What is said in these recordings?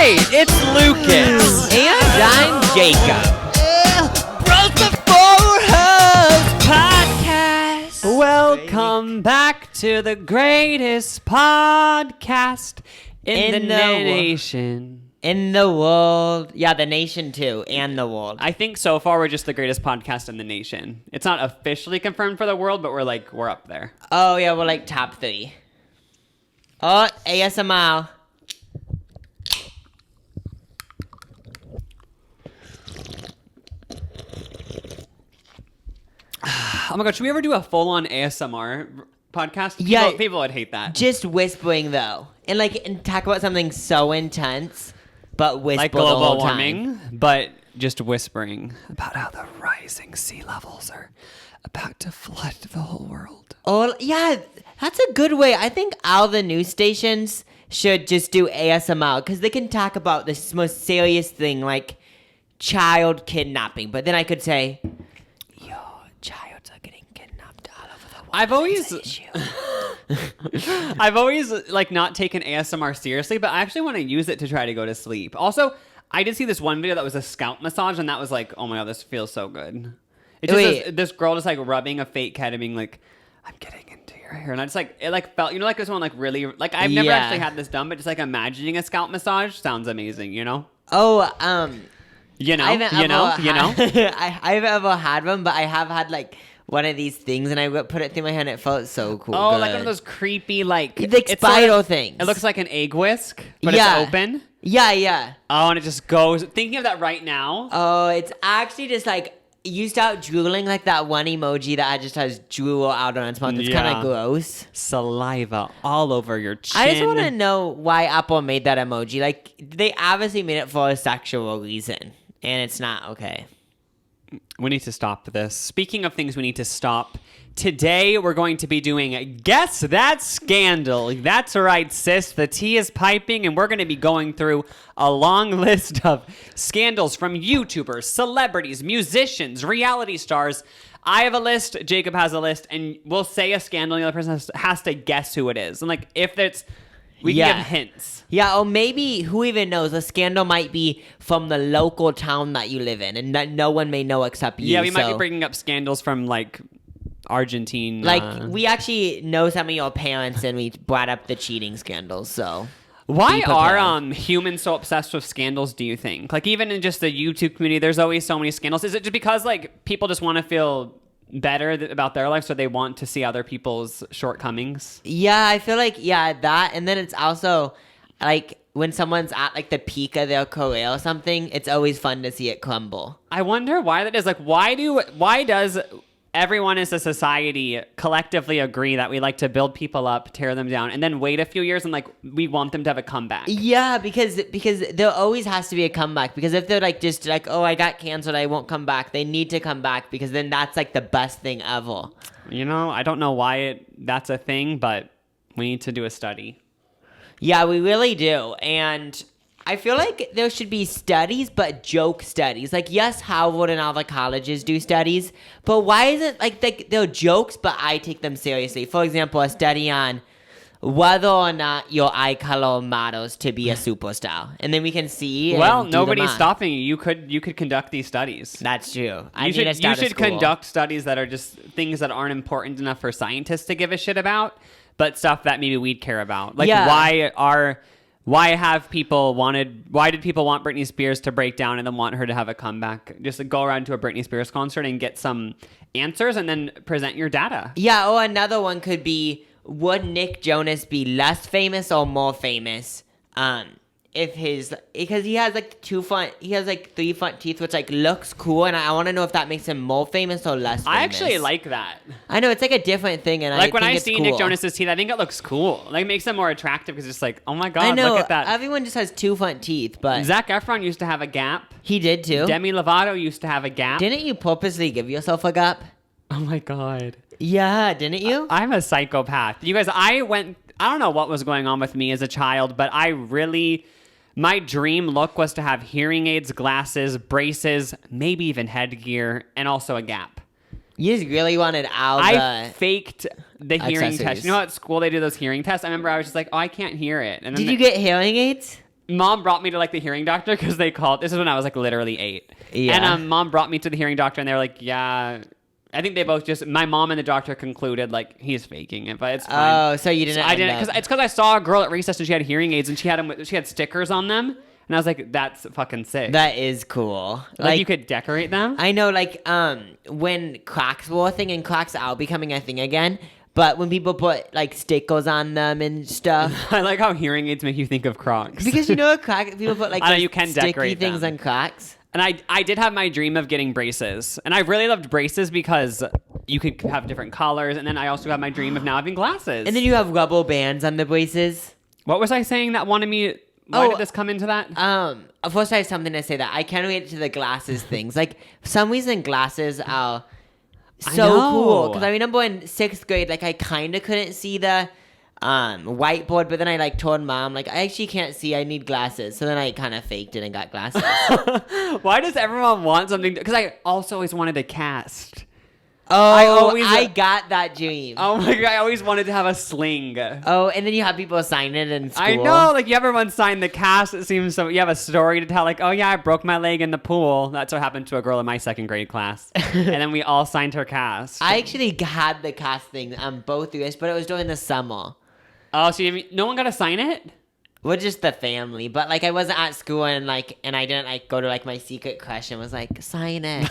right, it's Lucas. And I'm Jacob. Podcast. Welcome back to the greatest podcast in the nation. In the world. Yeah, the nation too, and the world. I think so far we're just the greatest podcast in the nation. It's not officially confirmed for the world, but we're up there. Oh, yeah, we're like top 3. Oh, ASMR. Oh my god, should we ever do a full-on ASMR podcast? Yeah. People would hate that. Just whispering, though. And talk about something so intense, but whisper Like the whole global time. warming, but just whispering about how the rising sea levels are about to flood the whole world. Oh, yeah, that's a good way. I think all the news stations should just do ASMR, because they can talk about this most serious thing, like child kidnapping. But then I could say, your childs are getting kidnapped all over the world. I've always like not taken ASMR seriously, but I actually want to use it to try to go to sleep. Also, I did see this one video that was a scalp massage, and that was like, oh my god, this feels so good. It's just this girl just like rubbing a fake head and being like, I'm getting into your hair, and I just like it like felt, you know, like this one like really like I've never actually had this done, but just like imagining a scalp massage sounds amazing, you know? Oh, you know. I've ever had one, but I have had like one of these things, and I put it through my hand. It felt so cool. Oh, good. like one of those creepy like spiral things. It looks like an egg whisk, but it's open. Yeah. Oh, and it just goes. Thinking of that right now. Oh, it's actually just like you start drooling, like that one emoji that just has drool out on its mouth. It's kind of gross. Saliva all over your chin. I just want to know why Apple made that emoji. Like, they obviously made it for a sexual reason, and it's not okay. We need to stop this. Speaking of things we need to stop, today we're going to be doing Guess That Scandal. That's right, sis. The tea is piping, and we're going to be going through a long list of scandals from YouTubers, celebrities, musicians, reality stars. I have a list, Jacob has a list, and we'll say a scandal, and the other person has to guess who it is. And like, if it's... We can give hints. Yeah, or maybe, who even knows, a scandal might be from the local town that you live in, and that no one may know except you. Yeah, we might be bringing up scandals from, like, Argentina. Like, we actually know some of your parents, and we brought up the cheating scandals, so... Why are humans so obsessed with scandals, do you think? Like, even in just the YouTube community, there's always so many scandals. Is it just because, like, people just want to feel better about their life, so they want to see other people's shortcomings? Yeah, I feel like, that, and then it's also like when someone's at like the peak of their career or something, it's always fun to see it crumble. I wonder why that is. Like, why does everyone as a society collectively agree that we like to build people up, tear them down, and then wait a few years and like we want them to have a comeback? Yeah, because there always has to be a comeback. Because if they're like just like, oh, I got canceled, I won't come back, they need to come back, because then that's like the best thing ever. You know, I don't know why that's a thing, but we need to do a study. Yeah, we really do. And I feel like there should be studies, but joke studies. Like, yes, Harvard and all the colleges do studies, but why isn't, like, they're jokes, but I take them seriously? For example, a study on whether or not your eye color matters to be a superstar. And then we can see. Well, nobody's stopping you. You could conduct these studies. That's true. You should conduct studies that are just things that aren't important enough for scientists to give a shit about, but stuff that maybe we'd care about. Like, why did people want Britney Spears to break down and then want her to have a comeback? Just like, go around to a Britney Spears concert and get some answers and then present your data. Yeah, or another one could be, would Nick Jonas be less famous or more famous? Because he has like three front teeth, which like looks cool, and I want to know if that makes him more famous or less famous. I actually like that. I know, it's like a different thing, and like when I see cool. Nick Jonas's teeth, I think it looks cool. Like, it makes them more attractive because it's like, oh my god, I know, look at that. Everyone just has two front teeth, but Zac Efron used to have a gap. He did too. Demi Lovato used to have a gap. Didn't you purposely give yourself a gap? Oh my god. Yeah, didn't you? I'm a psychopath. You guys, I don't know what was going on with me as a child, but my dream look was to have hearing aids, glasses, braces, maybe even headgear, and also a gap. You just really wanted I faked the hearing accessories. test. You know how at school they do those hearing tests? I remember I was just like, oh, I can't hear it. And Did you get hearing aids? Mom brought me to like the hearing doctor because they called. This is when I was like literally 8. Yeah. And Mom brought me to the hearing doctor, and they were like, "Yeah." I think they both just. My mom and the doctor concluded like he's faking it, but it's fine. Oh, so you didn't? I didn't because I saw a girl at recess and she had hearing aids and she had stickers on them, and I was like, "That's fucking sick." That is cool. Like you could decorate them. I know, like when Crocs were a thing, and Crocs are becoming a thing again. But when people put like stickers on them and stuff, I like how hearing aids make you think of Crocs. because you know Crocs, people put like I know, those you can sticky decorate things them. on Crocs. And I did have my dream of getting braces. And I really loved braces because you could have different colors. And then I also have my dream of now having glasses. And then you have rubber bands on the braces. What was I saying that wanted me... Why did this come into that? First I have something to say that I can't relate to the glasses things. Like, for some reason glasses are so cool. Because I remember in 6th grade, like, I kind of couldn't see the whiteboard, but then I like told Mom, like, I actually can't see, I need glasses. So then I kind of faked it and got glasses. Why does everyone want something? Because I also always wanted to cast. Oh, I got that dream. Oh my God, I always wanted to have a sling. Oh, and then you have people sign it in school. I know, like you have everyone sign the cast. It seems so. You have a story to tell, like, oh yeah, I broke my leg in the pool. That's what happened to a girl in my 2nd grade class. And then we all signed her cast. I actually had the cast thing on both years, but it was during the summer. Oh, so no one got to sign it? Well, just the family, but like I wasn't at school and I didn't like go to like my secret crush and was like, sign it.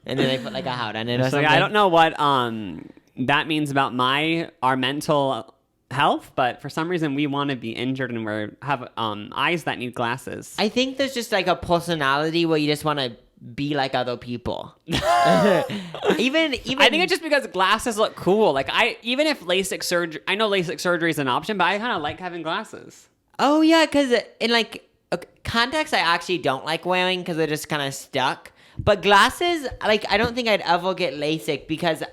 And then they put like a heart on it or something. I don't know what that means about our mental health, but for some reason we want to be injured and we have eyes that need glasses. I think there's just like a personality where you just want to be like other people. even I think it's just because glasses look cool. Like even if LASIK surgery, I know LASIK surgery is an option, but I kind of like having glasses. Oh yeah, because in like contacts I actually don't like wearing because they're just kind of stuck. But glasses, like, I don't think I'd ever get LASIK because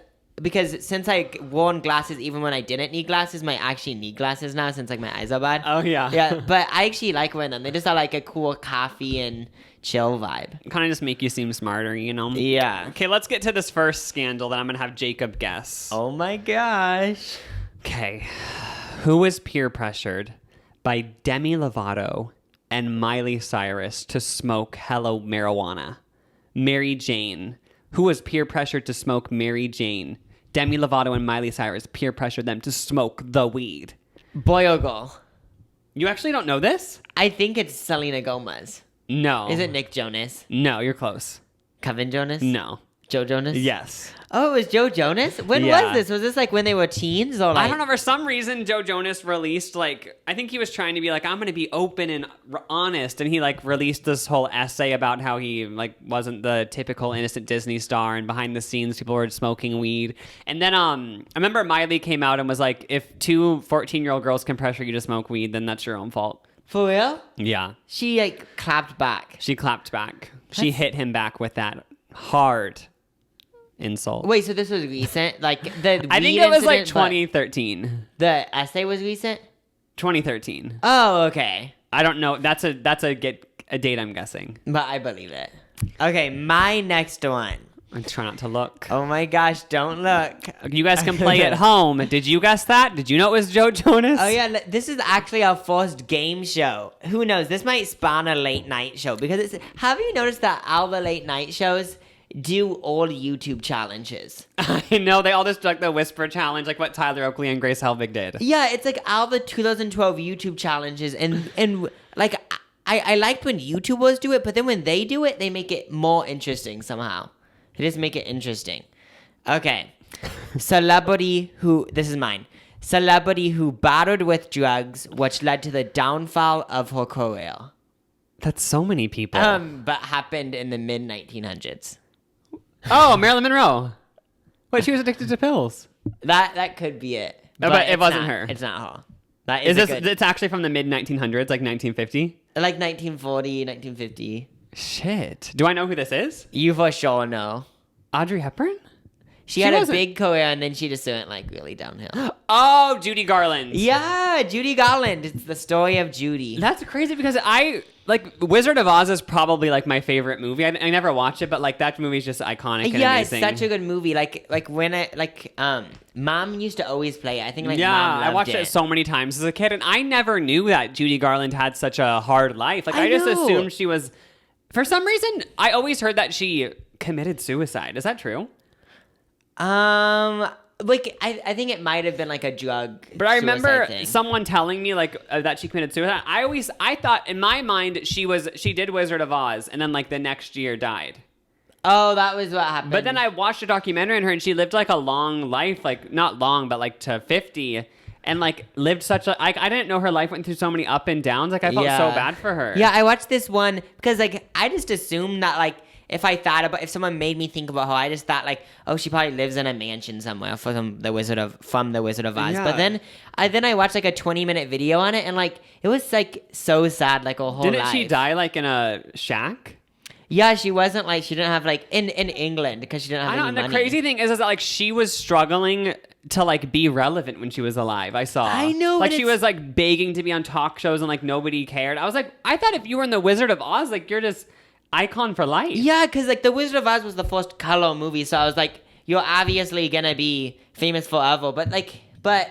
since I worn glasses even when I didn't need glasses, I actually need glasses now since, like, my eyes are bad. Oh, yeah. Yeah, but I actually like wearing them. They just are, like, a cool coffee and chill vibe. Kind of just make you seem smarter, you know? Yeah. Okay, let's get to this first scandal that I'm going to have Jacob guess. Oh, my gosh. Okay. Who was peer pressured by Demi Lovato and Miley Cyrus to smoke Hello Marijuana? Mary Jane. Who was peer pressured to smoke Mary Jane? Demi Lovato and Miley Cyrus peer pressured them to smoke the weed. Boy or girl? You actually don't know this? I think it's Selena Gomez. No. Is it Nick Jonas? No, you're close. Kevin Jonas? No. Joe Jonas? Yes. Oh, it was Joe Jonas? When Yeah. was this? Was this like when they were teens or like? I don't know. For some reason, Joe Jonas released I think he was trying to be like, I'm going to be open and honest. And he released this whole essay about how he wasn't the typical innocent Disney star. And behind the scenes, people were smoking weed. And then I remember Miley came out and was like, if 2 14-year-old girls can pressure you to smoke weed, then that's your own fault. For real? Yeah. She clapped back. She clapped back. She hit him back with that hard insult. Wait, so this was recent? Like the I think weed it was incident, 2013. The essay was recent? 2013. Oh, okay. I don't know. That's a date I'm guessing. But I believe it. Okay, my next one. I try not to look. Oh my gosh, don't look. You guys can play at home. Did you guess that? Did you know it was Joe Jonas? Oh yeah, this is actually our first game show. Who knows? This might spawn a late night show because have you noticed that all the late night shows do all YouTube challenges? I know, they all just like the whisper challenge, like what Tyler Oakley and Grace Helbig did. Yeah, it's like all the 2012 YouTube challenges, and like I liked when YouTubers do it, but then when they do it, they make it more interesting somehow. They just make it interesting. Okay, this is mine. Celebrity who battled with drugs, which led to the downfall of her career. That's so many people. But happened in the mid 1900s. Oh, Marilyn Monroe. Wait, she was addicted to pills. That could be it. No, but it it's wasn't not- her. It's not her. That Is is this? It's actually from the mid 1900s, like 1950. like 1940, 1950. Shit. Do I know who this is? You for sure know. Audrey Hepburn? She had wasn't- a big career, and then she just went like really downhill. Oh, Judy Garland. Yeah, Judy Garland. It's the story of Judy. That's crazy because I like Wizard of Oz is probably like my favorite movie. I never watched it, but like that movie is just iconic and Yeah, amazing. it's such a good movie. Like when Mom used to always play it. I think Mom I loved watched it so many times as a kid, and I never knew that Judy Garland had such a hard life. Like I just know. assumed she was. For some reason, I always heard that she committed suicide. Is that true? Like I think it might have been like a drug. But I remember thing. someone telling me like that she committed suicide. I thought in my mind she did Wizard of Oz and then like the next year died. Oh, that was what happened. But then I watched a documentary on her and she lived like a long life, like not long, but like to 50, and like lived such a I didn't know her life went through so many up and downs. Like I felt so bad for her. Yeah, I watched this one because like I just assumed that like if someone made me think about her, I just thought like, oh, she probably lives in a mansion somewhere from the Wizard of Oz. Yeah. But then I watched like a 20-minute video on it, and like it was like so sad, like a whole Didn't life. she die like in a shack? Yeah, she wasn't like she didn't have like in England because she didn't have I know. any And money. the crazy thing is that like she was struggling to like be relevant when she was alive. I saw. I know, Like and she it's- was like begging to be on talk shows and like nobody cared. I was like, I thought if you were in the Wizard of Oz, like you're just icon for life. Yeah, because like the Wizard of Oz was the first color movie, so I was like, you're obviously gonna be famous forever. But like, but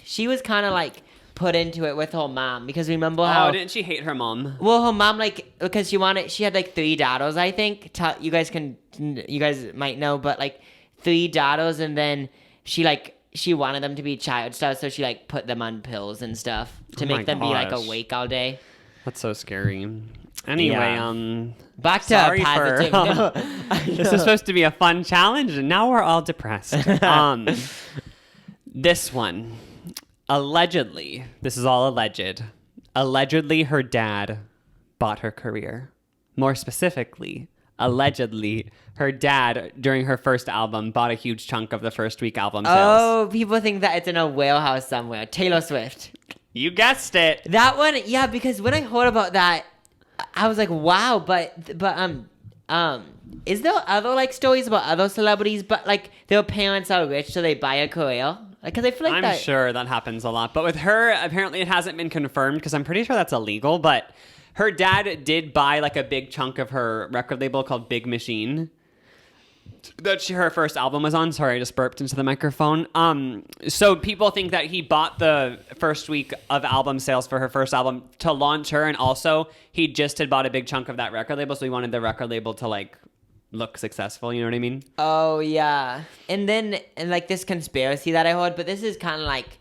she was kind of like put into it with her mom because remember how? Oh, didn't she hate her mom? Well, her mom like because she had like 3 daughters, I think. You guys might know, but like 3 daughters, and then she wanted them to be child stars, so she like put them on pills and stuff to Oh my make them be like gosh. awake all day. That's so scary. Anyway, Yeah. Back to sorry positive. This is supposed to be a fun challenge, and now we're all depressed. This one, allegedly, this is all alleged. Allegedly, her dad bought her career. More specifically, allegedly, her dad during her first album bought a huge chunk of the first week album sales. Oh, people think that it's in a warehouse somewhere. Taylor Swift. You guessed it. That one, yeah, because when I heard about that, I was like, wow, but is there other like stories about other celebrities, but like their parents are rich, so they buy a career? Like, cause I feel like I'm that. sure that happens a lot. But with her, apparently it hasn't been confirmed because I'm pretty sure that's illegal. But her dad did buy like a big chunk of her record label called Big Machine that her first album was on. Sorry, I just burped into the microphone. So people think that he bought the first week of album sales for her first album to launch her. And also he just had bought a big chunk of that record label. So he wanted the record label to like look successful. You know what I mean? Oh yeah, and like this conspiracy that I heard, but this is kind of like,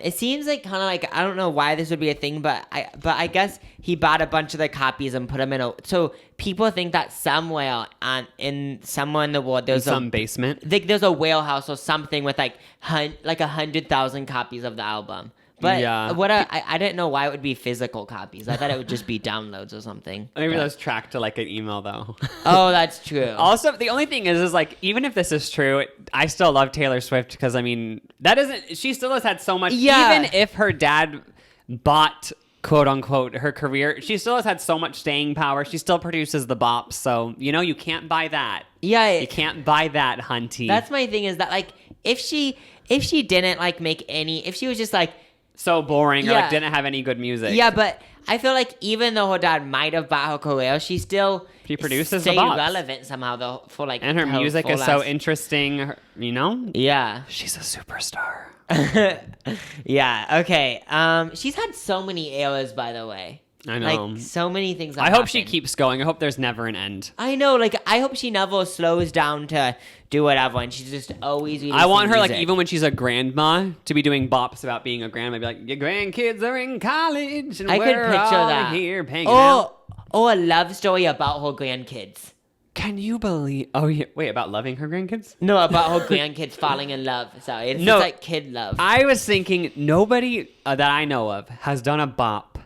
it seems like kind of like I don't know why this would be a thing, but I guess he bought a bunch of the copies and put them in a. So people think that somewhere somewhere in the world there's Some basement. like there's a warehouse or something with like 100,000 copies of the album. But Yeah. I didn't know why it would be physical copies. I thought it would just be downloads or something. Maybe But- those tracked to like an email though. Oh, that's true. Also, the only thing is like, even if this is true, I still love Taylor Swift because, I mean, she still has had so much. Yeah. Even if her dad bought, quote unquote, her career, she still has had so much staying power. She still produces the bops. So, you can't buy that. Yeah. You can't buy that, hunty. That's my thing is that, like, if she didn't, like, make any, if she was just, like, so boring or like Yeah. didn't have any good music. yeah, but I feel like even though her dad might have bought her career, she produces the stayed bops. relevant somehow, though, for, like, And her music is so last- interesting, Yeah. She's a superstar. Yeah, okay. She's had so many eras, by the way. I know. Like, so many things I have hope she happened. keeps going. I hope there's never an end. I know, like, I hope she never slows down to do whatever, and she's just always I want her, like, music. even when she's a grandma, to be doing bops about being a grandma. Be like, your grandkids are in college, and I could we're picture all that. here hanging out. Or a love story about her grandkids. Can you believe? Oh, yeah. Wait, about loving her grandkids? No, about her grandkids falling in love. Sorry, it's No. just like kid love. I was thinking nobody that I know of has done a bop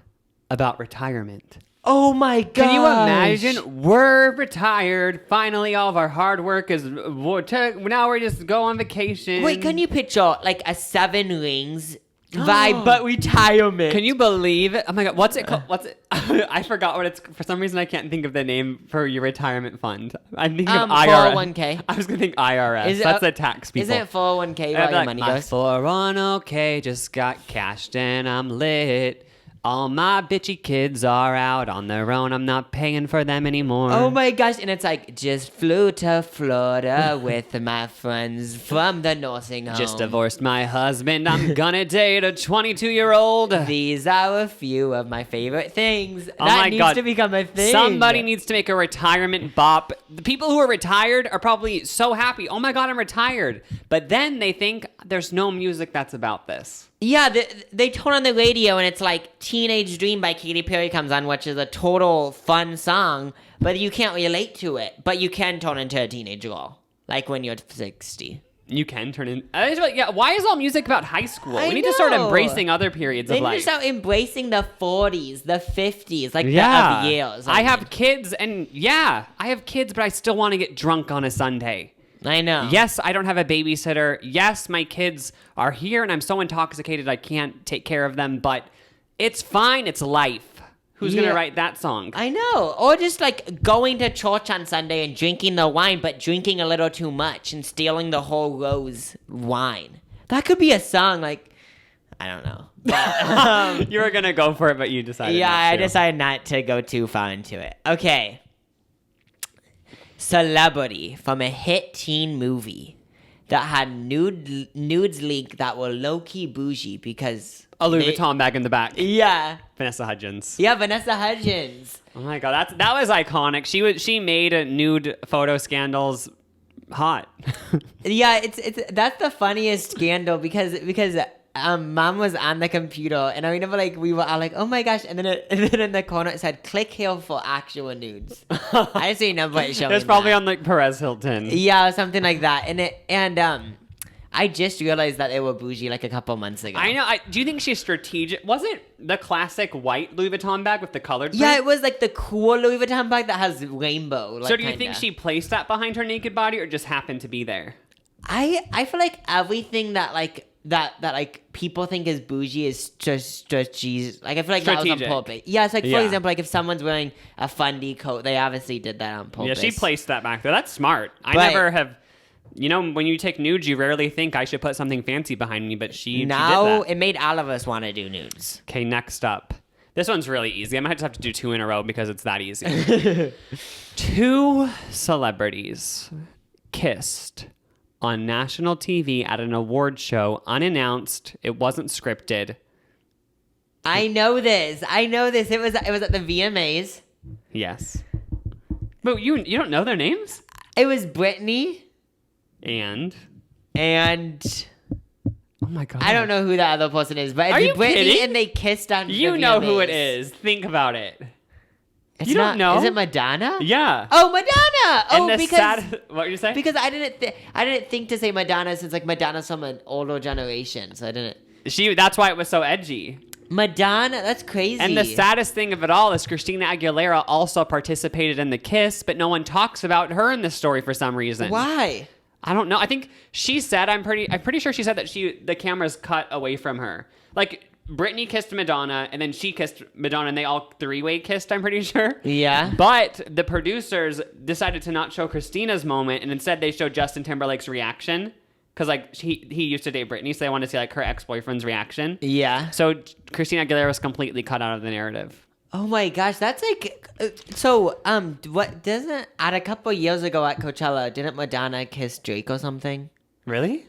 about retirement. Oh my god! Can you imagine? We're retired. Finally, all of our hard work is now we just go on vacation. Wait, can you picture like a 7 Rings vibe, but retirement. Can you believe it? Oh my God. What's it called? What's it? I forgot what it's. For some reason, I can't think of the name for your retirement fund. I'm thinking of IRS. 401k. I was going to think IRS. That's the tax people. Isn't it 401k where your money my goes? 401k just got cashed and I'm lit. All my bitchy kids are out on their own. I'm not paying for them anymore. Oh my gosh. And it's like, just flew to Florida with my friends from the nursing home. Just divorced my husband. I'm gonna date a 22-year-old. These are a few of my favorite things. Oh that my needs God. to become a thing. Somebody needs to make a retirement bop. The people who are retired are probably so happy. Oh my God, I'm retired. But then they think there's no music that's about this. Yeah, they turn on the radio and it's like Teenage Dream by Katy Perry comes on, which is a total fun song, but you can't relate to it. But you can turn into a teenage girl, like when you're 60. You can turn in. Yeah, why is all music about high school? I We need to start know. embracing other periods They of need to life. start embracing the 40s, the 50s, like Yeah. the years. I have kids, and yeah, I have kids, but I still want to get drunk on a Sunday. I know. Yes, I don't have a babysitter. Yes, my kids are here, and I'm so intoxicated I can't take care of them, but it's fine. It's life. Who's going Yeah. to write that song? I know. Or just like going to church on Sunday and drinking the wine, but drinking a little too much and stealing the whole rose wine. That could be a song. Like, I don't know. But, You were going to go for it, but you decided yeah, not I to. decided not to go too far into it. Okay. Celebrity from a hit teen movie that had nudes leaked that were low-key bougie because... A Louis Vuitton bag in the back. Yeah. Vanessa Hudgens. Yeah, Vanessa Hudgens. Oh my God, that was iconic. She made nude photo scandals hot. Yeah, that's the funniest scandal because mom was on the computer and I remember like we were all like, oh my gosh, and then in the corner it said click here for actual nudes. I just remember it showing. It's probably that. on like Perez Hilton. Yeah, something like that. And I just realized that they were bougie like a couple months ago. I know. Do you think she's strategic? Was it the classic white Louis Vuitton bag with the colored print? Yeah, it was like the cool Louis Vuitton bag that has rainbow. Like, So do you kinda. think she placed that behind her naked body or just happened to be there? I feel like everything that like people think is bougie is just strategic. Like I feel like that was on Strategic. purpose. Yeah, it's like for Yeah. example, like if someone's wearing a Fundy coat, they obviously did that on Yeah, purpose. she placed that back there. That's smart. I But- never have. You know, when you take nudes, you rarely think I should put something fancy behind me, but she did Now that. it made all of us want to do nudes. Okay, next up. This one's really easy. I might just have to do two in a row because it's that easy. Two celebrities kissed on national TV at an award show, unannounced. It wasn't scripted. I know this. It was at the VMAs. Yes. But you don't know their names? It was Britney And and oh my God. I don't know who the other person is, but Are it's you Britney kidding? and they kissed on. You the know who it VMAs. is. Think about it. It's You don't know? Is it Madonna? Yeah. Oh, Madonna! And Oh, the because sad, what did you say? because I didn't think to say Madonna since like Madonna's from an older generation, so I didn't. That's why it was so edgy. Madonna, that's crazy. And the saddest thing of it all is Christina Aguilera also participated in the kiss, but no one talks about her in this story for some reason. Why? I don't know. I think she said I'm pretty sure she said that the camera's cut away from her. Like Britney kissed Madonna and then she kissed Madonna and they all three-way kissed, I'm pretty sure. Yeah. But the producers decided to not show Christina's moment and instead they showed Justin Timberlake's reaction. Because like he used to date Britney, so they wanted to see like her ex-boyfriend's reaction. Yeah. So Christina Aguilera was completely cut out of the narrative. Oh my gosh, that's like what doesn't at a couple years ago at Coachella didn't Madonna kiss Drake or something? Really?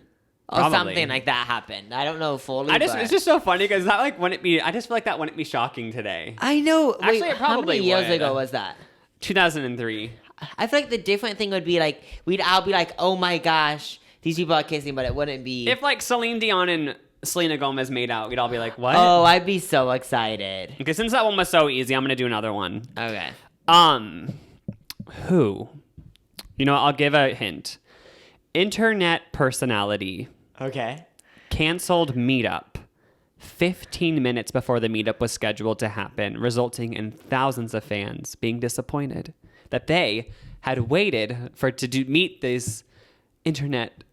Or Probably. something like that happened. I don't know fully. but It's just so funny because that like wouldn't be. I just feel like that wouldn't be shocking today. I know. Actually, Wait, it how probably many years would. ago was that? 2003. I feel like the different thing would be like we'd all be like, oh my gosh, these people are kissing, but it wouldn't be. If like Celine Dion and Selena Gomez made out, we'd all be like, what? Oh, I'd be so excited. Okay, since that one was so easy, I'm gonna do another one. Okay. Who? You know, I'll give a hint. Internet personality Okay. canceled meetup 15 minutes before the meetup was scheduled to happen, resulting in thousands of fans being disappointed that they had waited to meet this internet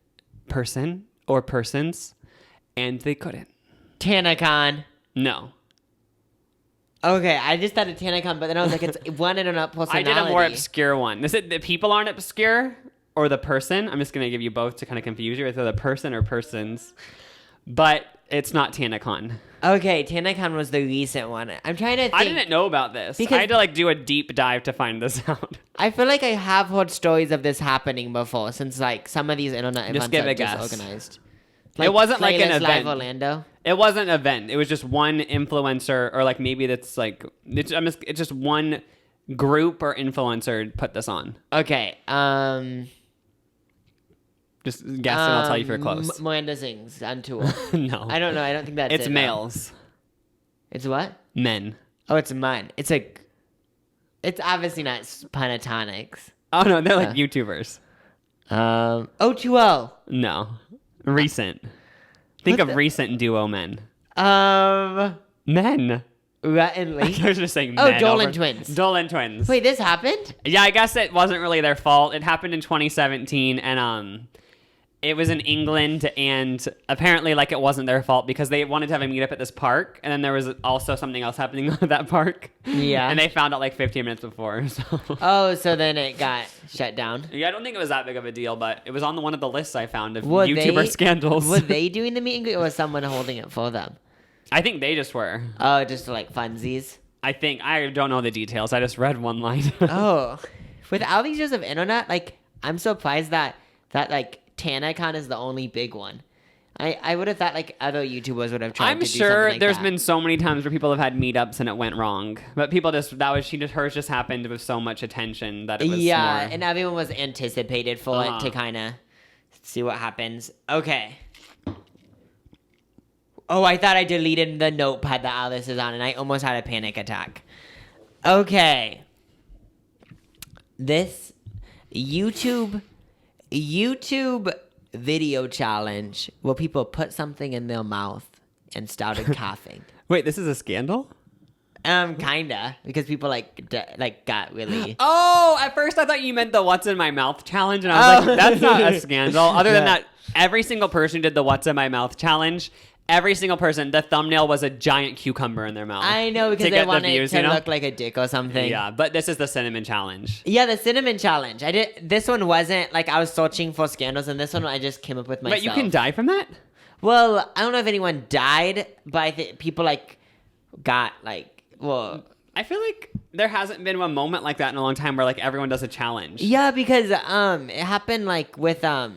person or persons, and they couldn't. TanaCon. No. Okay, I just thought of TanaCon, but then I was like, it's one internet I personality. did a more obscure one. Is it the people aren't obscure or the person? I'm just going to give you both to kind of confuse you. It's either the person or persons. But it's not TanaCon. Okay, TanaCon was the recent one. I'm trying to think. I didn't know about this. Because I had to like do a deep dive to find this out. I feel like I have heard stories of this happening before, since like some of these internet Just events give are a just guess. organized. It wasn't like an Playlist Live event. Orlando. It wasn't an event. It was just one influencer, or like maybe that's like it's just one group or influencer put this on. Okay. Just guess, and I'll tell you if you're close. Miranda sings on tour. No, I don't know. I don't think that's it's it, males, though. It's what? men. Oh, it's mine. It's obviously not Pentatonics. Oh no, they're like YouTubers. O2O. No, recent. Think What of the- recent duo men. Men. Rhett and I Link. was just saying. Oh, men Dolan over- twins. Dolan twins. Wait, this happened? Yeah, I guess it wasn't really their fault. It happened in 2017, and it was in England, and apparently, like, it wasn't their fault because they wanted to have a meetup at this park, and then there was also something else happening at that park. Yeah. And they found out like 15 minutes before. So. Oh, so then it got shut down. Yeah, I don't think it was that big of a deal, but it was on one of the lists I found of Were YouTuber they- scandals. Were they doing the meet and greet, or was someone holding it for them? I think they just were. Oh, just like funsies. I don't know the details. I just read one line. Oh, with all these years of internet, like I'm surprised that like TanaCon is the only big one. I would have thought like other YouTubers would have tried. I'm to do sure something like there's that. been so many times where people have had meetups and it went wrong, but people hers just happened with so much attention that it was yeah, more... and everyone was anticipated for it to kind of see what happens. Okay. Oh, I thought I deleted the notepad that all this is on, and I almost had a panic attack. Okay. This YouTube video challenge where people put something in their mouth and started coughing. Wait, this is a scandal? Kinda, because people got really. Oh, at first I thought you meant the what's in my mouth challenge, and I was like, that's not a scandal. Other than that, every single person who did the what's in my mouth challenge, every single person, the thumbnail was a giant cucumber in their mouth. I know, because to they get the wanted views, it to you know? look like a dick or something. Yeah, but this is the cinnamon challenge. Yeah, the cinnamon challenge. This one wasn't like I was searching for scandals, and this one I just came up with myself. But you can die from that? Well, I don't know if anyone died, but I think people got well. I feel like there hasn't been one moment like that in a long time where like everyone does a challenge. Yeah, because it happened like with the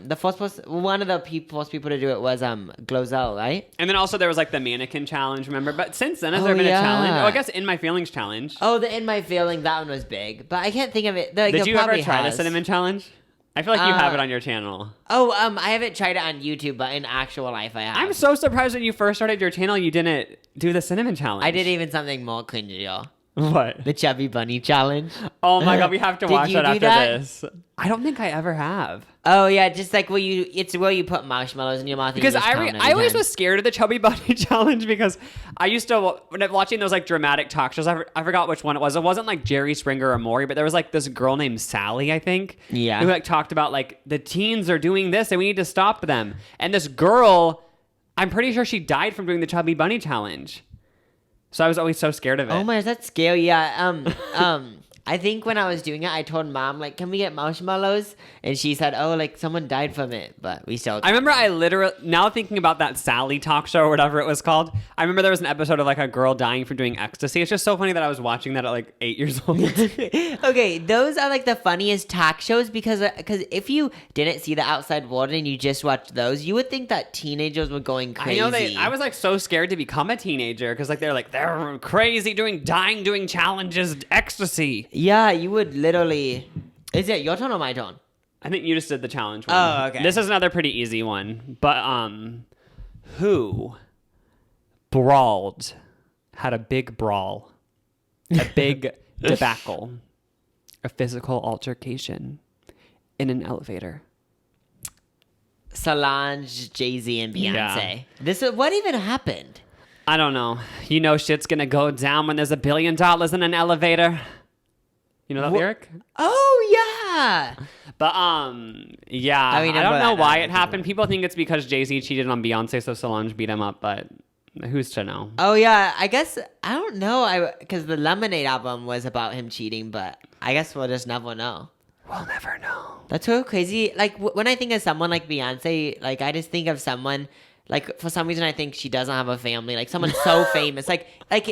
one of the first people to do it was Glozell, right? And then also there was like the mannequin challenge, remember? But since then, has there been a challenge? Oh, I guess In My Feelings challenge. Oh, the In My Feeling, that one was big, but I can't think of it. Did you ever try the cinnamon challenge? I feel like you have it on your channel. Oh, I haven't tried it on YouTube, but in actual life I have. I'm so surprised when you first started your channel, you didn't do the cinnamon challenge. I did even something more cringier. What? The Chubby Bunny challenge. Oh my god, we have to Did watch you that do after that? this. I don't think I ever have. Oh yeah, just like where you put marshmallows in your mouth. And Because you just count I every always time. was scared of the Chubby Bunny challenge because I used to, when I'm watching those like dramatic talk shows, I forgot which one it was. It wasn't like Jerry Springer or Maury, but there was like this girl named Sally, I think. Yeah. Who like talked about like the teens are doing this and we need to stop them. And this girl, I'm pretty sure she died from doing the Chubby Bunny challenge. So I was always so scared of it. Oh my, that's scary. Yeah. I think when I was doing it, I told Mom like, "Can we get marshmallows?" And she said, "Oh, like someone died from it," but we still. I remember I literally, now thinking about that Sally talk show or whatever it was called, I remember there was an episode of like a girl dying from doing ecstasy. It's just so funny that I was watching that at like 8 years old. Okay, those are like the funniest talk shows because if you didn't see the outside world and you just watched those, you would think that teenagers were going crazy. I know I was like so scared to become a teenager because like they're crazy doing challenges, ecstasy. Yeah, you would literally. Is it your turn or my turn? I think you just did the challenge one. Oh, okay. This is another pretty easy one. But who brawled, had a big brawl, a big debacle, a physical altercation in an elevator? Solange, Jay-Z, and Beyonce. Yeah. What even happened? I don't know. You know shit's gonna go down when there's $1 billion in an elevator. You know that lyric? Oh yeah. But yeah, I mean, I don't know that why it happened. People think it's because Jay-Z cheated on Beyonce, so Solange beat him up. But Who's to know? Oh yeah, I guess I don't know. Because the Lemonade album was about him cheating, but I guess we'll just never know. We'll never know. That's so crazy. Like when I think of someone like Beyonce, like I just think of someone. Like for some reason, I think she doesn't have a family. Like someone so famous, like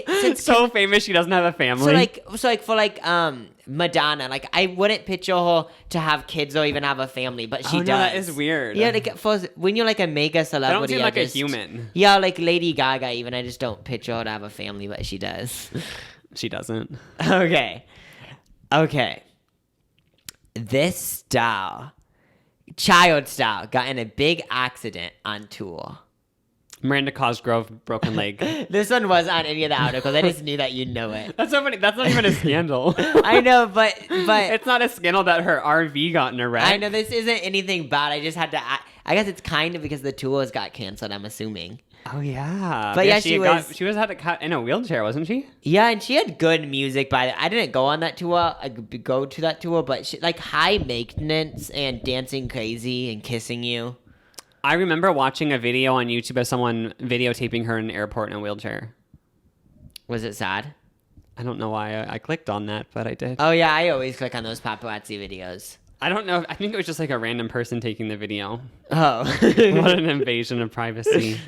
since so famous she doesn't have a family. So for Madonna, like I wouldn't picture her to have kids or even have a family, but she does. No, that is weird. Yeah, like when you're like a mega celebrity, I don't seem like a human. Yeah, like Lady Gaga, even I just don't picture her to have a family, but she does. She doesn't. Okay. This star, child star, got in a big accident on tour. Miranda Cosgrove, broken leg. This one was on any of the articles. I just knew that you'd know it. That's so funny. That's not even a scandal. I know, but it's not a scandal that her RV got in a wreck. I know this isn't anything bad. I just had to. I guess it's kind of because the tours got canceled. I'm assuming. Oh yeah, but yeah, she was had to cut in a wheelchair, wasn't she? Yeah, and she had good music. I didn't go on that tour. Go to that tour, but she, like High Maintenance and Dancing Crazy and Kissing You. I remember watching a video on YouTube of someone videotaping her in an airport in a wheelchair. Was it sad? I don't know why I clicked on that, but I did. Oh yeah, I always click on those paparazzi videos. I don't know. I think it was just like a random person taking the video. Oh. What an invasion of privacy.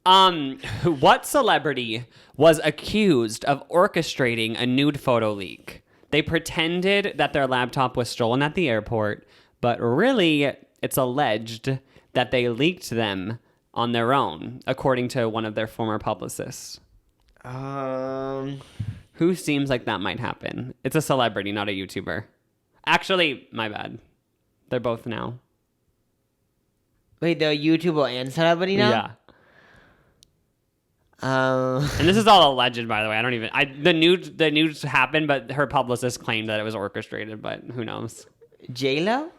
What celebrity was accused of orchestrating a nude photo leak? They pretended that their laptop was stolen at the airport, but really it's alleged that they leaked them on their own, according to one of their former publicists. Who seems like that might happen? It's a celebrity, not a YouTuber. Actually, my bad. They're both now. Wait, they're YouTuber and celebrity now? Yeah. And this is all alleged, by the way. The news happened, but her publicist claimed that it was orchestrated, but who knows? J-Lo?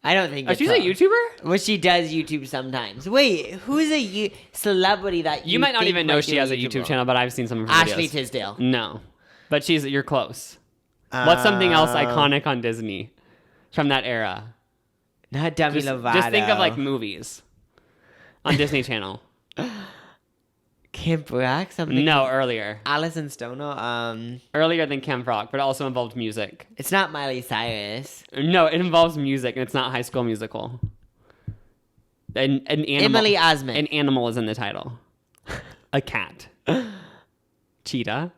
I don't think she's a YouTuber? Well, she does YouTube sometimes. Wait, who's a celebrity that you might not even know she has a YouTube channel, but I've seen some of her Ashley videos. Tisdale. No. But you're close. What's something else iconic on Disney from that era? Not Demi Lovato. Just think of like movies on Disney Channel. Camp Rock? Something? No, earlier. Alice in Stoner? Earlier than Camp Rock, but also involved music. It's not Miley Cyrus. No, it involves music, and it's not High School Musical. An animal, Emily Osment. An animal is in the title. A cat. Cheetah.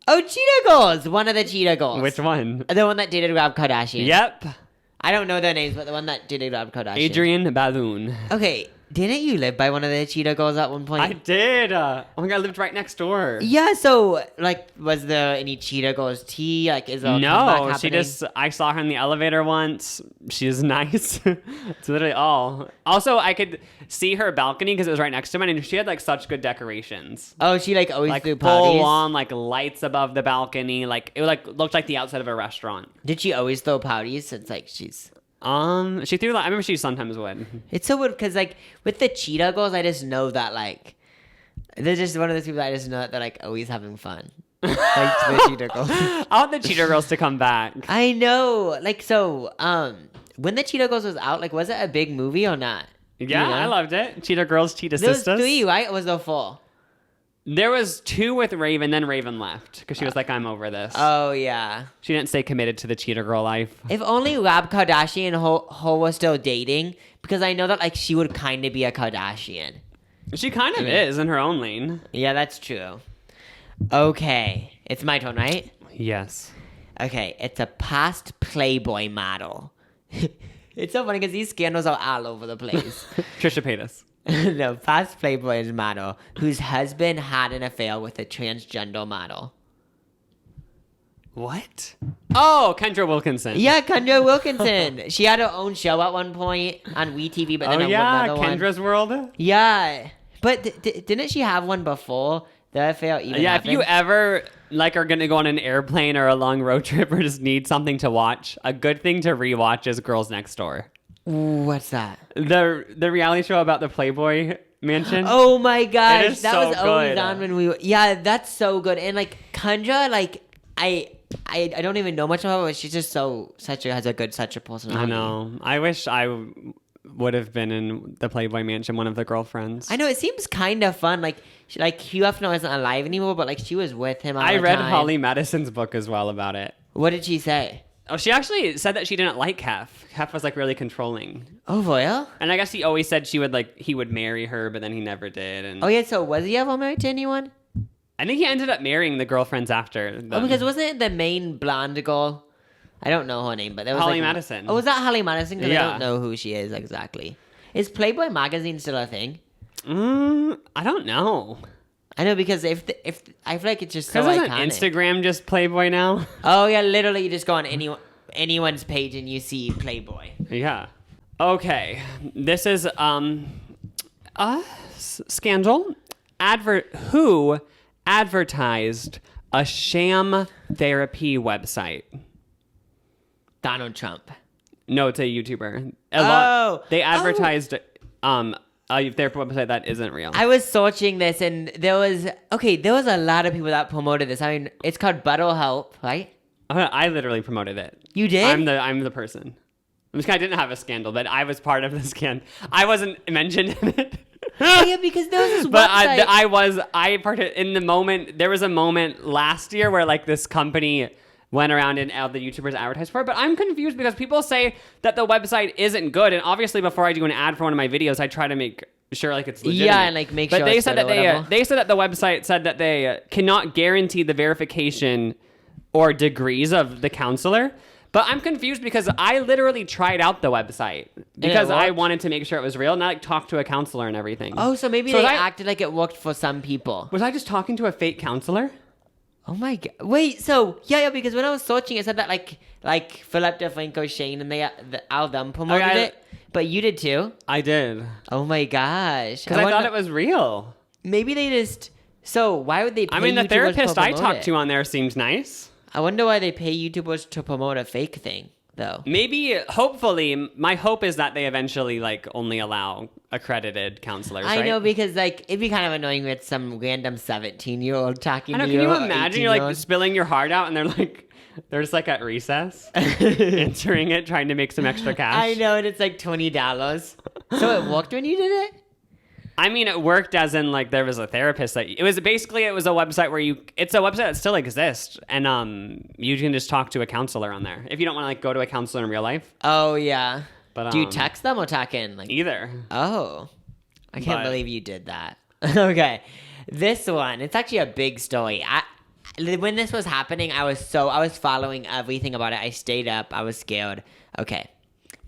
Oh, Cheetah Girls! One of the Cheetah Girls. Which one? The one that dated Rob Kardashian. Yep. I don't know their names, but the one that dated Rob Kardashian. Adrienne Balloon. Okay, didn't you live by one of the Cheetah Girls at one point? I did. Oh my God, I lived right next door. Yeah, so, like, was there any Cheetah Girls tea? Like, is there a comeback happening? I saw her in the elevator once. She's nice. It's literally all. Also, I could see her balcony because it was right next to mine, and she had, like, such good decorations. Oh, she, like, always like threw parties? full on, like, lights above the balcony. Like, it looked like the outside of a restaurant. Did she always throw parties since, like, she's... She threw, I remember she sometimes would. It's so weird because, like, with the Cheetah Girls, I just know that, like, they're just one of those people I just know that they're, like, always having fun. Like, the Cheetah Girls. I want the Cheetah Girls to come back. I know. Like, so, when the Cheetah Girls was out, like, was it a big movie or not? Yeah, I loved it. Cheetah Girls, Cheetah There was Sisters. 3, right? Or was there 4? There was 2 with Raven, then Raven left because she was like, I'm over this. Oh, yeah. She didn't stay committed to the Cheetah Girl life. If only Rob Kardashian and Ho was still dating, because I know that, like, she would kind of be a Kardashian. She kind of is in her own lane. Yeah, that's true. Okay. It's my turn, right? Yes. Okay, it's a past Playboy model. It's so funny because these scandals are all over the place. Trisha Paytas. No, past Playboy model whose husband had an affair with a transgender model. What? Oh, Kendra Wilkinson. Yeah, Kendra Wilkinson. She had her own show at one point on WeTV, but then another one. Kendra's World. Yeah, but didn't she have one before the affair even happened? If you ever like are gonna go on an airplane or a long road trip or just need something to watch, a good thing to rewatch is Girls Next Door. What's that? The reality show about the Playboy mansion. Oh my gosh, that so was always good. on when we were. Yeah, that's so good. And like Kendra, like I don't even know much about her, but she's just such a personality. I know. I wish I would have been in the Playboy Mansion, one of the girlfriends. I know, it seems kind of fun. Like Hugh Hefner isn't alive anymore, but like she was with him all I the read time. Holly Madison's book as well about it. What did she say? Oh, she actually said that she didn't like Hef. Hef was like really controlling. Oh, well? And I guess he always said he would marry her, but then he never did. And Oh, yeah, so was he ever married to anyone? I think he ended up marrying the girlfriends after. Oh, because wasn't it the main blonde girl? I don't know her name, but there was Holly Madison. Oh, was that Holly Madison? Because Yeah. I don't know who she is exactly. Is Playboy magazine still a thing? I don't know. I know, because if I feel like it's just so Because isn't iconic. Instagram just Playboy now? Oh yeah, literally you just go on anyone's page and you see Playboy. Yeah. Okay. This is a scandal. Who advertised a sham therapy website? Donald Trump. No, it's a YouTuber. They Oh. advertised a therapy website that isn't real. I was searching this and there was a lot of people that promoted this. I mean, it's called BetterHelp, right? I literally promoted it. You did? I'm the person. I didn't have a scandal, but I was part of the scandal. I wasn't mentioned in it. Oh yeah, because there was this But website. in the moment. There was a moment last year where like this company went around and all the YouTubers advertised for it. But I'm confused because people say that the website isn't good, and obviously before I do an ad for one of my videos, I try to make sure like it's legitimate. Yeah, and like make sure. But they it's said good that or whatever. they said that the website said that they cannot guarantee the verification or degrees of the counselor. But I'm confused because I literally tried out the website because I wanted to make sure it was real, and I like talked to a counselor and everything. Oh, so maybe they acted like it worked for some people. Was I just talking to a fake counselor? Oh my god! Wait, so yeah, because when I was searching, it said that like Philip DeFranco, Shane, and all them promoted it, but you did too. I did. Oh my gosh! Because I thought it was real. Maybe they just. So why would they? Pay the YouTubers therapist to I promote talked it? to on there seems nice. I wonder why they pay YouTubers to promote a fake thing, though. Maybe, hopefully, my hope is that they eventually like only allow accredited counselors. I right? know, because like it'd be kind of annoying with some random 17-year-old talking I know. to Can you. you or imagine you're like 18-year-old. spilling your heart out, and they're just like at recess, entering it, trying to make some extra cash. I know, and it's like $20. So it worked when you did it? I mean, it worked as in like there was a therapist that it was a website where it's a website that still exists, and you can just talk to a counselor on there if you don't want to like go to a counselor in real life. Oh yeah. But do you text them or talk in? Like either? Oh, I can't But- believe you did that. Okay, this one, it's actually a big story. When this was happening, I was following everything about it. I stayed up. I was scared. Okay,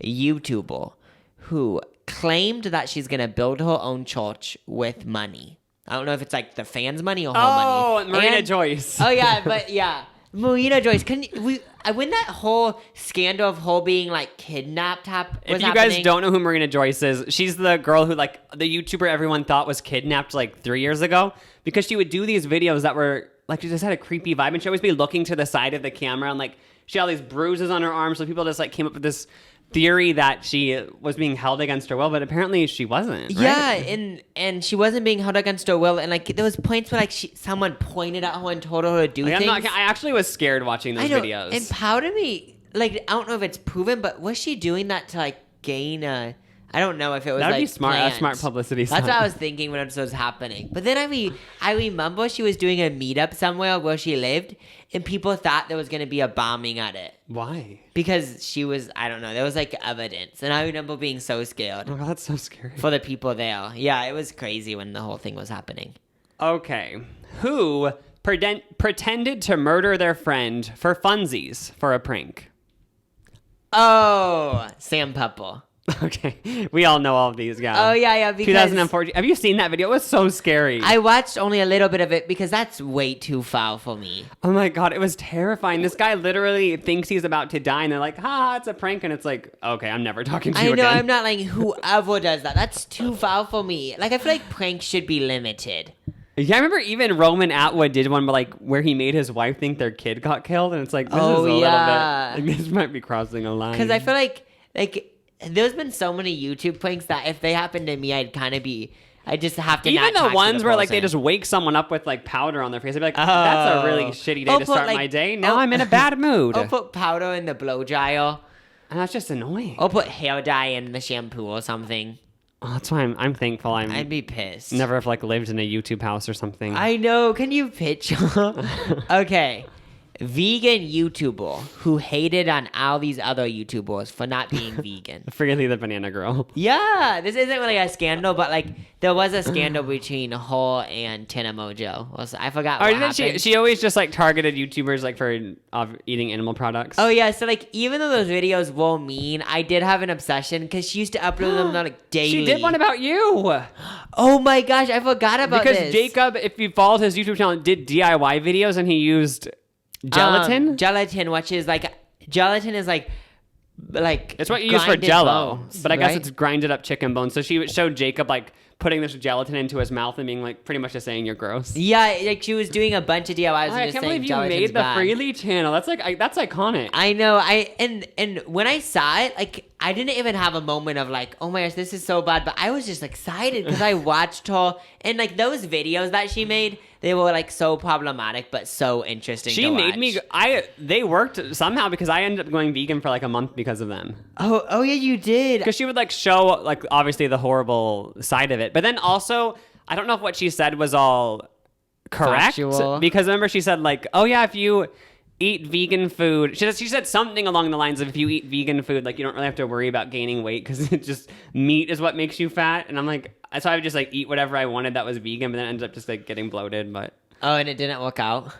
a YouTuber who claimed that she's gonna build her own church with money. I don't know if it's like the fans' money or her money. Oh, Marina Joyce. Oh yeah, but yeah, Marina Joyce. When that whole scandal of her being like kidnapped was If you happening, guys don't know who Marina Joyce is, she's the girl who like the YouTuber everyone thought was kidnapped like 3 years ago because she would do these videos that were like she just had a creepy vibe, and she'd always be looking to the side of the camera, and like she had all these bruises on her arms, so people just like came up with this theory that she was being held against her will, but apparently she wasn't. Right? Yeah, and she wasn't being held against her will, and like there was points where like someone pointed at her and told her to do Like, things. I actually was scared watching those I know, videos. and part of me, like, I don't know if it's proven, but was she doing that to like gain a? I don't know if it was That'd like be smart. planned. A smart publicity. That's stunt. what I was thinking when it was happening. But then I remember she was doing a meetup somewhere where she lived, and people thought there was going to be a bombing at it. Why? Because she was, I don't know, there was like evidence. And I remember being so scared Oh, God, that's so scary. for the people there. Yeah, it was crazy when the whole thing was happening. Okay. Who pretended to murder their friend for funsies for a prank? Oh, Sam Pepper. Okay. We all know all of these guys. Oh, yeah, because 2014. Have you seen that video? It was so scary. I watched only a little bit of it because that's way too foul for me. Oh my God, it was terrifying. This guy literally thinks he's about to die, and they're like, ha, it's a prank. And it's like, okay, I'm never talking to you I know, again. I'm not like whoever does that. That's too foul for me. Like, I feel like pranks should be limited. Yeah, I remember even Roman Atwood did one where he made his wife think their kid got killed, and it's like, this is a little bit, like, this might be crossing a line. Because I feel like there's been so many YouTube pranks that if they happen to me, I just have to Even not talk the to ones where like they person. just wake someone up with like powder on their face. I'd be like, that's a really shitty day to put, start like- my day. Now I'm in a bad mood. Or put powder in the blow dryer. And that's just annoying. Or put hair dye in the shampoo or something. Oh, that's why I'm thankful I'd be pissed. never have like lived in a YouTube house or something. I know. Can you picture? Okay. Vegan YouTuber who hated on all these other YouTubers for not being vegan. Freely the Banana Girl. Yeah, this isn't really a scandal, but like there was a scandal between her and Tina Mojo. I forgot what happened. She always just like targeted YouTubers like for eating animal products. Oh yeah, so like even though those videos were mean, I did have an obsession because she used to upload them like daily. She did one about you. Oh my gosh, I forgot about this. Because Jacob, if you followed his YouTube channel, did DIY videos and he used gelatin. Gelatin, which is like gelatin is like it's what you use for Jello, bones, but I guess right? it's grinded up chicken bones. So she showed Jacob like putting this gelatin into his mouth and being like pretty much just saying you're gross. Yeah, like she was doing a bunch of DIYs. I and just can't saying believe you gelatin's made the bad. Freely channel. That's like that's iconic. I know. And when I saw it, like I didn't even have a moment of like, oh my gosh, this is so bad. But I was just excited because I watched her and like those videos that she made. They were like so problematic, but so interesting. She made me. They worked somehow because I ended up going vegan for like a month because of them. Oh yeah, you did. Because she would like show like obviously the horrible side of it, but then also I don't know if what she said was all correct. Factual. Because remember she said like, oh yeah, if you eat vegan food, she said something along the lines of if you eat vegan food, like you don't really have to worry about gaining weight because it just meat is what makes you fat. And I'm like, so I would just like eat whatever I wanted that was vegan, but then it ended up just like getting bloated. But and it didn't work out.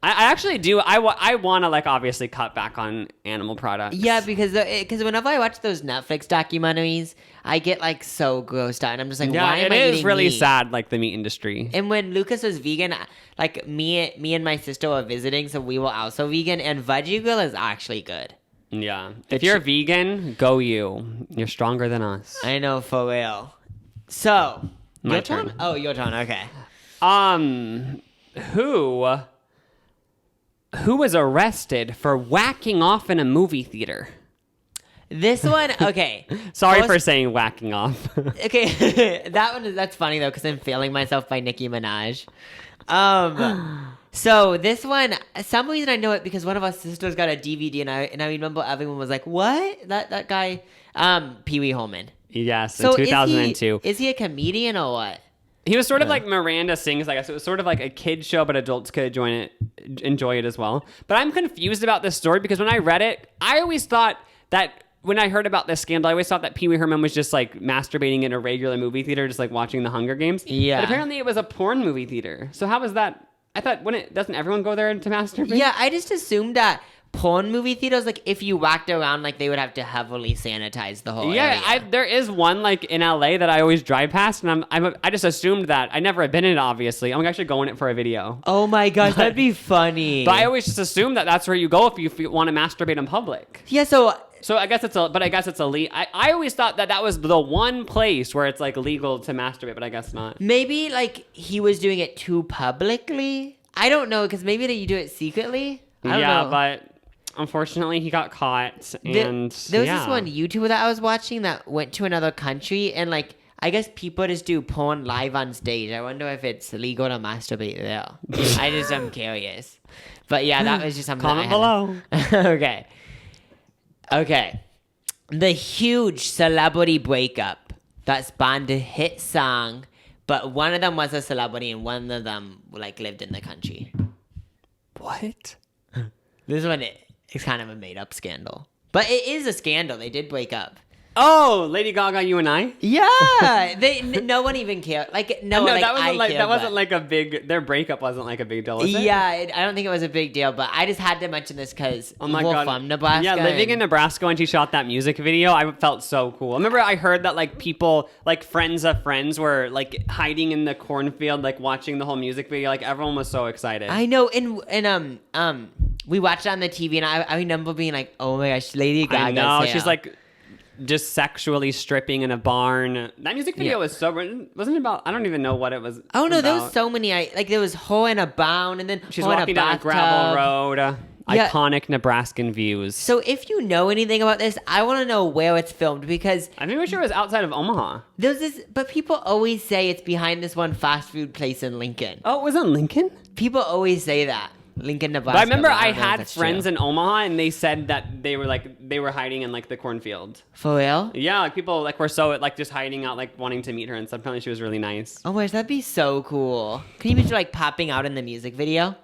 I actually do. I want to like obviously cut back on animal products. Yeah, because whenever I watch those Netflix documentaries, I get like so grossed out, and I'm just like, why am I eating it is really meat? sad, like the meat industry. And when Lucas was vegan, like me and my sister were visiting, so we were also vegan, and Veggie Grill is actually good. Yeah, if you're vegan, go you. You're stronger than us. I know, for real. So, My your turn? turn. Oh, your turn. Okay. Who was arrested for whacking off in a movie theater? This one, okay. Sorry for saying whacking off. Okay, that's funny though, because I'm feeling myself by Nicki Minaj. So this one, some reason I know it because one of our sisters got a DVD, and I remember everyone was like, "What? That guy, Pee Wee Herman." Yes, So in 2002. Is he a comedian or what? He was sort of like Miranda Sings, I guess. It was sort of like a kid's show, but adults could enjoy it as well. But I'm confused about this story because when I read it, I always thought that when I heard about this scandal, I always thought that Pee Wee Herman was just like masturbating in a regular movie theater, just like watching The Hunger Games. Yeah. But apparently it was a porn movie theater. So how was that? I thought, doesn't everyone go there to masturbate? Yeah, I just assumed that porn movie theaters, like if you walked around, like they would have to heavily sanitize the whole area. There is one like in LA that I always drive past, and I just assumed that. I never have been in it, obviously. I'm actually going it for a video. Oh my gosh, that'd be funny. But I always just assumed that that's where you go if you want to masturbate in public. Yeah, so I guess it's illegal. I always thought that was the one place where it's like legal to masturbate, but I guess not. maybe like he was doing it too publicly. I don't know, because maybe you do it secretly. I don't know. But unfortunately he got caught, and there was this one YouTuber that I was watching that went to another country, and like I guess people just do porn live on stage. I wonder if it's legal to masturbate there. I just am curious. But yeah, that was just something. Comment below. Okay. The huge celebrity breakup that spawned a hit song, but one of them was a celebrity and one of them like lived in the country. What? This one is kind of a made up scandal. But it is a scandal. They did break up. Oh, Lady Gaga, you and I? Yeah, no one even cared. Like no, like, that wasn't like a big. Their breakup wasn't like a big deal. Was it? Yeah, I don't think it was a big deal. But I just had to mention this because Oh my we're God. from Nebraska. Yeah, living in Nebraska when she shot that music video, I felt so cool. I remember I heard that like people, like friends of friends, were like hiding in the cornfield, like watching the whole music video. Like everyone was so excited. I know, and we watched it on the TV, and I remember being like, oh my gosh, Lady Gaga's I know. hair. She's like just sexually stripping in a barn. That music video was so, wasn't it about, I don't even know what it was. Oh no, there was about. so many. Like there was her in a bound, and then She's her in walking a down a bathtub. gravel road. Yeah. Iconic Nebraskan views. So if you know anything about this, I want to know where it's filmed, because I'm pretty sure it was outside of Omaha. there's this. But people always say it's behind this one fast food place in Lincoln. Oh, it was in Lincoln? People always say that. Lincoln, Nebraska. But I remember don't I know if had that's friends true. in Omaha, and they said that they were hiding in like the cornfield. For real? Yeah, like people like were so like just hiding out, like wanting to meet her and stuff. Apparently, she was really nice. Oh my gosh, that'd be so cool. Can you imagine like popping out in the music video?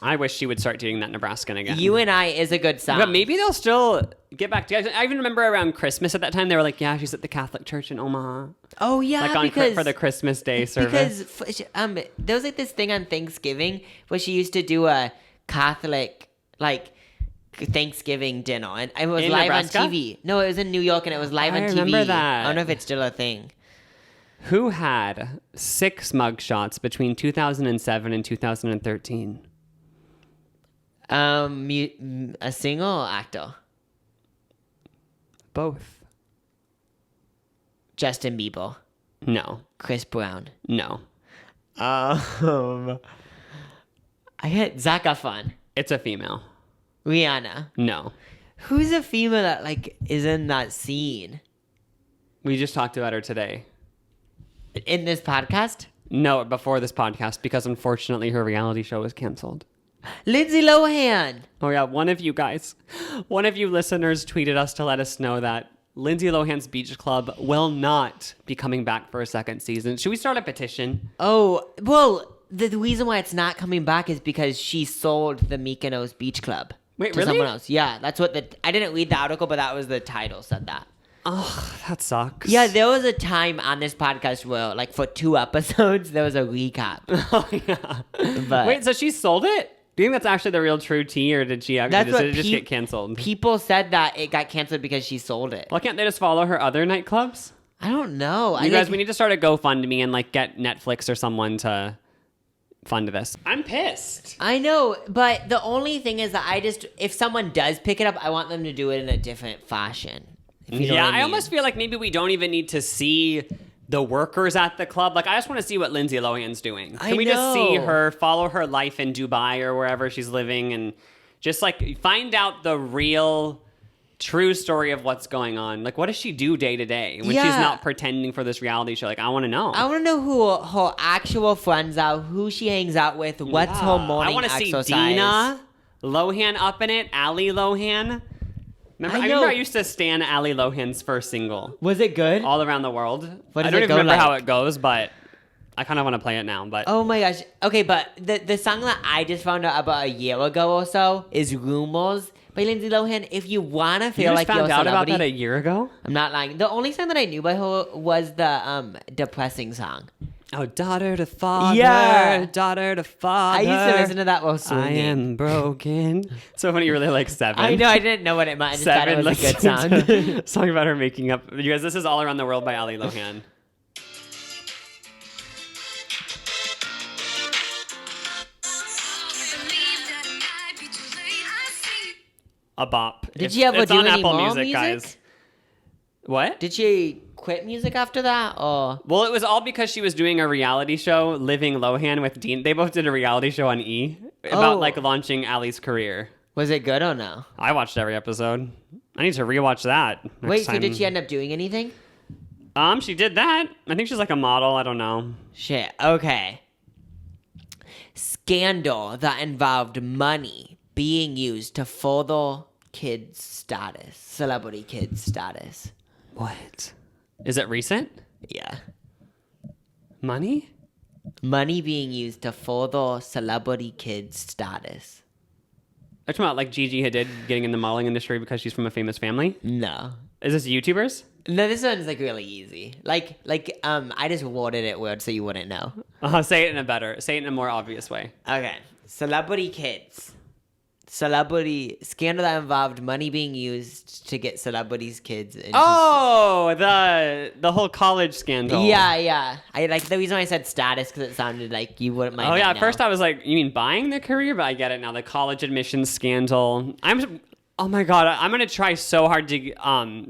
I wish she would start dating that Nebraskan again. You and I is a good song. But maybe they'll still get back together. I even remember around Christmas at that time, they were like, yeah, she's at the Catholic Church in Omaha. Oh yeah, Like on because for the Christmas Day service. because there was like this thing on Thanksgiving where she used to do a Catholic like Thanksgiving dinner, and it was In live Nebraska? on TV. No, it was in New York, and it was live on TV. remember that. I don't know if it's still a thing. Who had 6 mugshots between 2007 and 2013? A single actor, Both. Justin Bieber, No. Chris Brown. No. I hit Zac Efron, It's a female. Rihanna. No. Who's a female that like is in that scene We just talked about her today. in this podcast? No, before this podcast, because unfortunately her reality show was canceled. Lindsay Lohan. Oh yeah, one of you listeners tweeted us to let us know that Lindsay Lohan's Beach Club will not be coming back for a second season. Should we start a petition? Oh, well, the reason why it's not coming back is because she sold the Mykonos Beach Club Wait, to really? someone else. Yeah, that's what I didn't read the article, but that was the title said that. Oh, that sucks. Yeah, there was a time on this podcast where, like, for 2 episodes, there was a recap. Oh, yeah. But Wait, so she sold it? Do you think that's actually the real true tea, or did she actually That's what did it just get canceled? people said that it got canceled because she sold it. Why can't they just follow her other nightclubs? I don't know. You guys, we need to start a GoFundMe and like get Netflix or someone to fund this. I'm pissed. I know, but the only thing is that if someone does pick it up, I want them to do it in a different fashion. If you know Yeah, what I mean. almost feel like maybe we don't even need to see the workers at the club. Like, I just want to see what Lindsay Lohan's doing. Can we just see her, follow her life in Dubai or wherever she's living, and just like find out the real, true story of what's going on? Like, what does she do day to day when she's Yeah. not pretending for this reality show? Like, I want to know. I want to know who her actual friends are, who she hangs out with, what's her morning I want to see exercise. Dina Lohan up in it, Ali Lohan. I remember I used to stan Ali Lohan's first single, Was it good? All Around the World. What I does don't it even go remember how like? it goes, but I kind of want to play it now. But Oh my gosh. Okay, but the song that I just found out about a year ago or so is Rumors by Lindsay Lohan. If you want to you feel just like you're found a out about celebrity, that a year ago? I'm not lying. The only song that I knew by her was the depressing song. Oh, daughter to father, Yeah. daughter to father. I used to listen to that while I swinging. am broken. So funny, you really like Seven. I know, I didn't know what it meant. I just thought it Seven, was a good listen song. to- song about her making up. You guys, this is All Around the World by Ali Lohan. A bop. Did she ever it's do on any Apple more Music, music? guys. What? Did she quit music after that, or? Well, it was all because she was doing a reality show, Living Lohan with Dean. They both did a reality show on E about Oh. like launching Ali's career. Was it good or no? I watched every episode. I need to rewatch that. Next Wait, so time. did she end up doing anything? She did that. I think she's like a model. I don't know. Shit. Okay. Scandal that involved money being used to further kids' status, celebrity kids' status. What? Is it recent? Yeah. Money? Money being used to further celebrity kids' status. Are you talking about like Gigi Hadid getting in the modeling industry because she's from a famous family? No. Is this YouTubers? No, this one's like really easy. I just worded it weird so you wouldn't know. Say it in a more obvious way. Okay. Celebrity kids. Celebrity scandal that involved money being used to get celebrities' kids. Into Oh, the whole college scandal. Yeah. I like the reason why I said status because it sounded like you wouldn't mind. Oh yeah. At first I was like, you mean buying the career? But I get it now. The college admissions scandal. Oh my god. I'm gonna try so hard to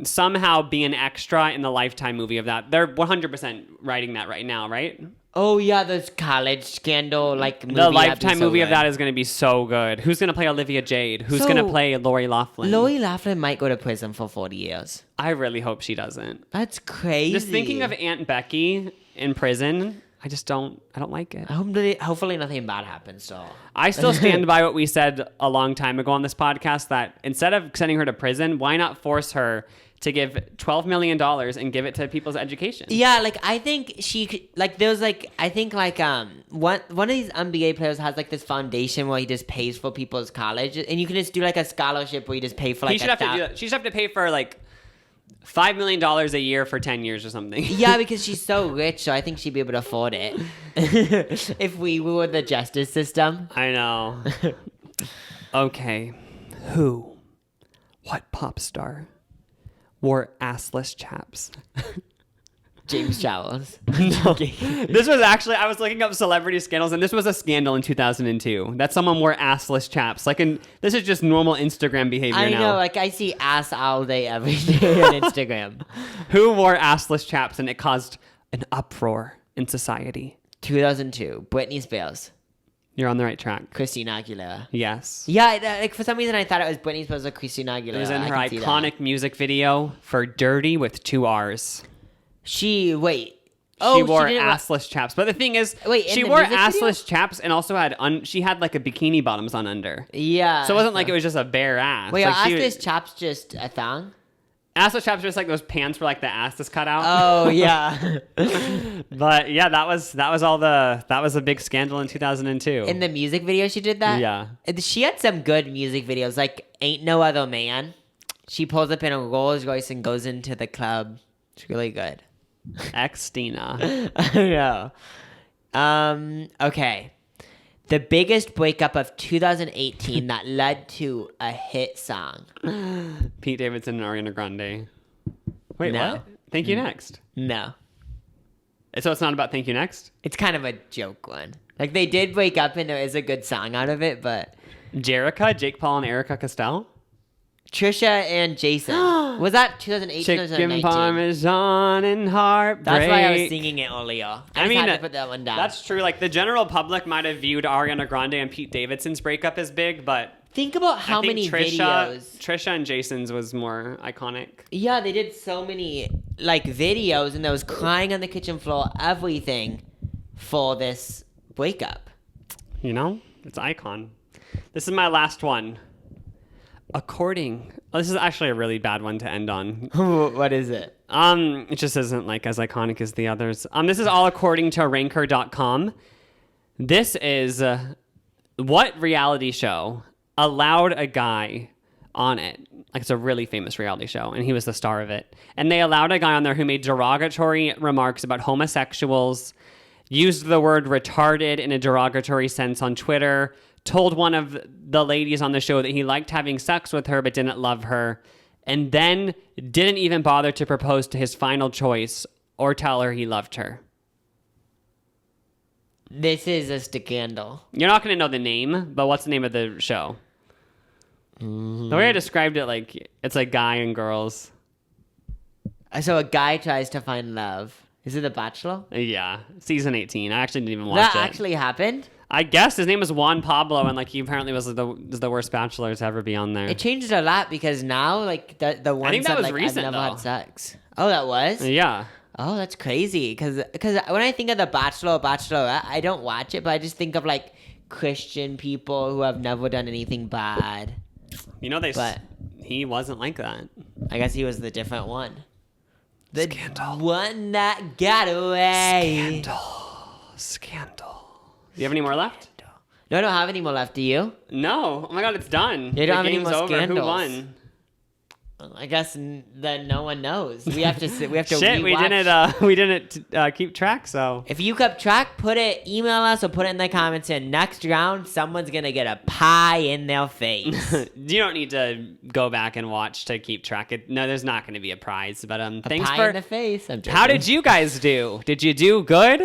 somehow be an extra in the Lifetime movie of that. They're 100% writing that right now, right? Oh yeah, this college scandal movie. The Lifetime that'd be so movie of good. that is gonna be so good. Who's gonna play Olivia Jade? Who's So, gonna play Lori Loughlin? Lori Loughlin might go to prison for 40 years. I really hope she doesn't. That's crazy. Just thinking of Aunt Becky in prison. I don't like it. Hopefully nothing bad happens to her. I still stand by what we said a long time ago on this podcast, that instead of sending her to prison, why not force her to give $12 million and give it to people's education? Yeah, like I think she could, like there's like I think like one of these NBA players has like this foundation where he just pays for people's college, and you can just do like a scholarship where you just pay for like. He should have to do that. She should have to pay for like $5 million a year for 10 years or something. Yeah, because she's so rich, so I think she'd be able to afford it. If we were the justice system. I know. Okay. What pop star wore assless chaps? James Charles. No. This was actually, I was looking up celebrity scandals, and this was a scandal in 2002 that someone wore assless chaps. This is just normal Instagram behavior now. I know, like I see ass all day, every day on Instagram. Who wore assless chaps, and it caused an uproar in society? 2002, Britney Spears. You're on the right track. Christina Aguilera. Yes. Yeah, like for some reason I thought it was Britney Spears or Christina Aguilera. It was in her iconic music video for Dirty with 2 R's. She wore assless chaps. But the thing is, she wore assless chaps and also had she had like a bikini bottoms on under. Yeah. So it wasn't like it was just a bare ass. Wait, like assless chaps just a thong? Assless chaps are just like those pants where like the ass is cut out. Oh yeah. But yeah, that was a big scandal in 2002. In the music video she did that? Yeah. She had some good music videos, like Ain't No Other Man. She pulls up in a Rolls Royce and goes into the club. It's really good. Ex-Tina. I know. Okay. The biggest breakup of 2018 that led to a hit song. Pete Davidson and Ariana Grande. Wait, No. what? Thank You Next. No. So it's not about Thank You Next? It's kind of a joke one. Like they did break up and there is a good song out of it, but Jerica, Jake Paul and Erica Costello? Trisha and Jason. Was that 2018 or 2019? Chicken Parmesan and Heartbreak. That's why I was singing it earlier. I mean, had to put that one down. That's true. Like the general public might have viewed Ariana Grande and Pete Davidson's breakup as big, but think about how many videos. Trisha and Jason's was more iconic. Yeah, they did so many like videos, and there was crying on the kitchen floor, everything for this breakup. You know, it's icon. This is my last one. This is actually a really bad one to end on. What is it? It just isn't like as iconic as the others. This is all according to Ranker.com. This is what reality show allowed a guy on it. Like it's a really famous reality show, and he was the star of it. And they allowed a guy on there who made derogatory remarks about homosexuals, used the word retarded in a derogatory sense on Twitter, told one of the ladies on the show that he liked having sex with her but didn't love her, and then didn't even bother to propose to his final choice or tell her he loved her. This is a scandal. You're not going to know the name, but what's the name of the show? Mm-hmm. The way I described it, like it's like guy and girls. So a guy tries to find love. Is it The Bachelor? Yeah, season 18. I actually didn't even watch it. That actually happened? I guess his name was Juan Pablo, and like he apparently was the worst bachelor to ever be on there. It changed a lot because now like the ones I think that was like recent, I've never though. had sex. Oh, that was? Yeah. Oh, that's crazy. Because when I think of The Bachelor or Bachelorette, I don't watch it, but I just think of like Christian people who have never done anything bad. You know he wasn't like that. I guess he was the different one. The Scandal. one that got away. Scandal. Do you have any more left? No, I don't have any more left. Do you? No. Oh my god, it's done. You don't have any game's more over. scandals. Who won? I guess then no one knows. We have to Shit, rewatch. we didn't keep track, so. If you kept track, email us or put it in the comments, and next round someone's gonna get a pie in their face. You don't need to go back and watch to keep track. No, there's not going to be a prize, but thanks pie for in the face. I'm joking. How did you guys do? Did you do good?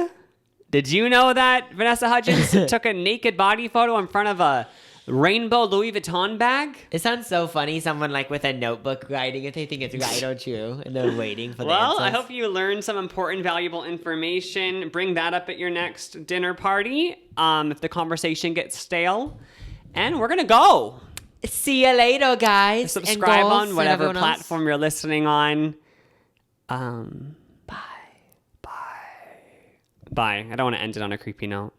Did you know that Vanessa Hudgens took a naked body photo in front of a rainbow Louis Vuitton bag? It sounds so funny. Someone like with a notebook writing if they think it's right or true, and they're waiting for the answers. Well, I hope you learned some important, valuable information. Bring that up at your next dinner party if the conversation gets stale. And we're going to go. See you later, guys. Subscribe and on whatever else. platform you're listening on. Bye. Bye. I don't want to end it on a creepy note.